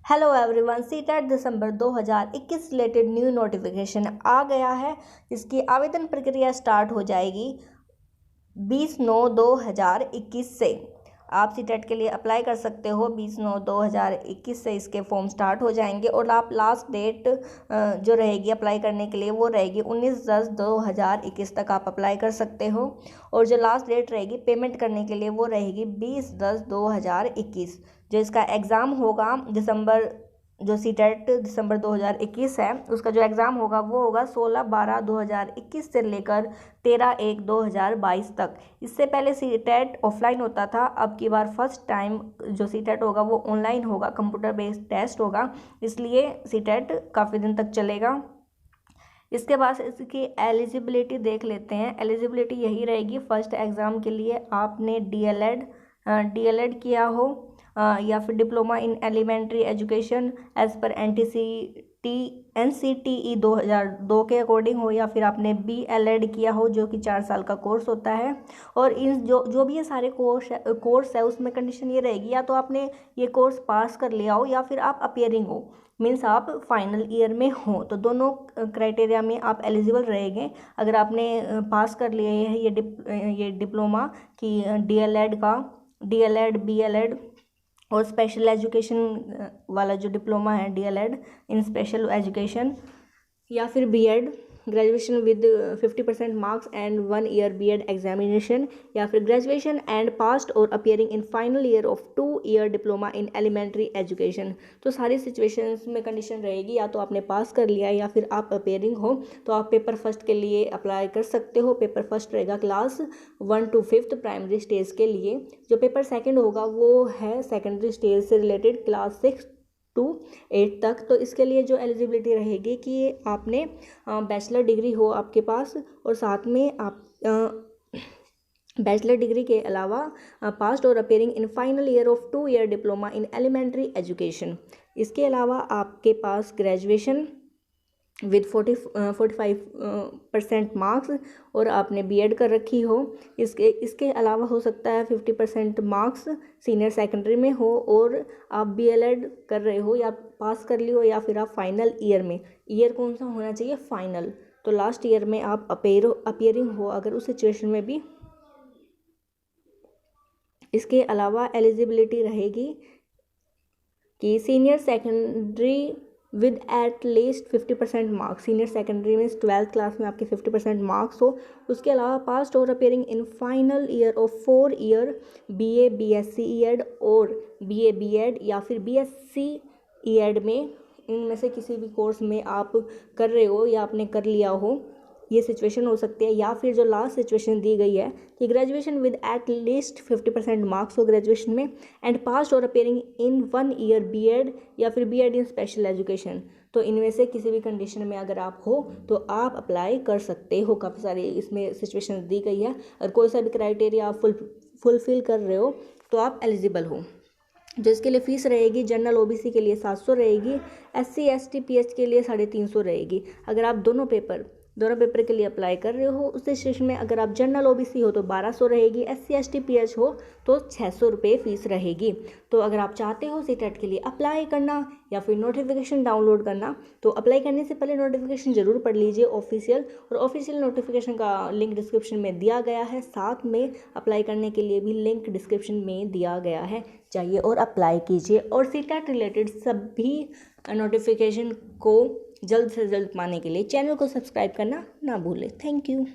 Hello everyone, CTET दिसंबर 2021 related new notification आ गया है। इसकी आवेदन प्रक्रिया स्टार्ट हो जाएगी 20/9/2021 से। आप सीटेट के लिए अप्लाई कर सकते हो 20/9/2021 से। इसके फॉर्म स्टार्ट हो जाएंगे और आप लास्ट डेट जो रहेगी अप्लाई करने के लिए वो रहेगी 19/10/2021 तक आप अप्लाई कर सकते हो। और जो लास्ट डेट रहेगी पेमेंट करने के लिए वो रहेगी 20/10/2021। जो इसका एग्ज़ाम होगा जो सीटेट दिसंबर 2021 है उसका जो एग्ज़ाम होगा वो होगा 16/12/2021 से लेकर 13/1/2022 तक। इससे पहले सीटेट ऑफलाइन होता था, अब की बार फर्स्ट टाइम जो सीटेट होगा वो ऑनलाइन होगा, कंप्यूटर बेस्ड टेस्ट होगा, इसलिए सीटेट काफ़ी दिन तक चलेगा। इसके बाद इसकी एलिजिबिलिटी देख लेते हैं। एलिजिबिलिटी यही रहेगी, फर्स्ट एग्ज़ाम के लिए आपने डीएलएड किया हो या फिर diploma in elementary education as पर NCTE 2002 के अकॉर्डिंग हो, या फिर आपने BLED किया हो जो कि 4 साल का कोर्स होता है। और इन जो भी ये सारे कोर्स है उसमें कंडीशन ये रहेगी, या तो आपने ये कोर्स पास कर लिया हो या फिर आप अपियरिंग हो, मीन्स आप फाइनल ईयर में हो, तो दोनों क्राइटेरिया में आप एलिजिबल रहेंगे। अगर आपने पास कर लिया है ये डिप्लोमा की DLED BLEड और स्पेशल एजुकेशन वाला जो डिप्लोमा है DLED इन स्पेशल एजुकेशन, या फिर BEd graduation with 50% marks and 1 year BEd examination, या फिर ग्रेजुएशन एंड पास्ट और appearing in final year of 2 year diploma in elementary education. तो सारी सिचुएशंस में कंडीशन रहेगी, या तो आपने पास कर लिया है या फिर आप अपियरिंग हो, तो आप पेपर फर्स्ट के लिए अप्लाई कर सकते हो। पेपर फर्स्ट रहेगा class 1 to 5th primary stage के लिए। जो पेपर सेकेंड होगा वो है सेकेंडरी स्टेज से रिलेटेड क्लास 6 to 8 तक। तो इसके लिए जो एलिजिबिलिटी रहेगी कि आपने बैचलर डिग्री हो आपके पास, और साथ में आप बैचलर डिग्री के अलावा पास्ट और appearing in final year of 2 year diploma in elementary education. इसके अलावा आपके पास ग्रेजुएशन विद 45% मार्क्स और आपने BEd कर रखी हो। इसके अलावा हो सकता है 50% मार्क्स सीनियर सेकेंडरी में हो और आप BLEd कर रहे हो या पास कर ली हो, या फिर आप फाइनल ईयर में, ईयर कौन सा होना चाहिए, फाइनल, तो लास्ट ईयर में आप अपियरिंग हो अगर उस सिचुएशन में भी। इसके अलावा एलिजिबिलिटी रहेगी कि senior secondary with at least 50% marks, senior secondary में 12th क्लास में आपके 50% मार्क्स हो। उसके अलावा पास्ट और appearing in final year of 4 year BA BSc ED और BA BEd या फिर BSc ED में, इनमें से किसी भी कोर्स में आप कर रहे हो या आपने कर लिया हो, ये सिचुएशन हो सकती है। या फिर जो लास्ट सिचुएशन दी गई है कि graduation with at least 50% marks हो ग्रेजुएशन में एंड पास्ट और अपेयरिंग इन 1 ईयर BEd या फिर BEd इन स्पेशल एजुकेशन। तो इनमें से किसी भी कंडीशन में अगर आप हो तो आप अप्लाई कर सकते हो। काफ़ी सारी इसमें सिचुएशन दी गई है, और कोई सा भी क्राइटेरिया आप फुलफिल कर रहे हो तो आप एलिजिबल हो। जो इसके लिए फ़ीस रहेगी, जनरल OBC के लिए 700 रहेगी, SC ST PH के लिए 350 रहेगी। अगर आप दोनों पेपर के लिए अप्लाई कर रहे हो उस सिचुएशन में अगर आप जनरल OBC हो तो 1200 रहेगी, SC ST PH हो तो 600 रुपये फ़ीस रहेगी। तो अगर आप चाहते हो सीटेट के लिए अप्लाई करना या फिर नोटिफिकेशन डाउनलोड करना, तो अप्लाई करने से पहले नोटिफिकेशन ज़रूर पढ़ लीजिए ऑफिशियल, और ऑफिशियल नोटिफिकेशन का लिंक डिस्क्रिप्शन में दिया गया है, साथ में अप्लाई करने के लिए भी लिंक डिस्क्रिप्शन में दिया गया है, जाइए और अप्लाई कीजिए। और सीटेट रिलेटेड सभी नोटिफिकेशन को जल्द से जल्द पाने के लिए चैनल को सब्सक्राइब करना ना भूलें। Thank you.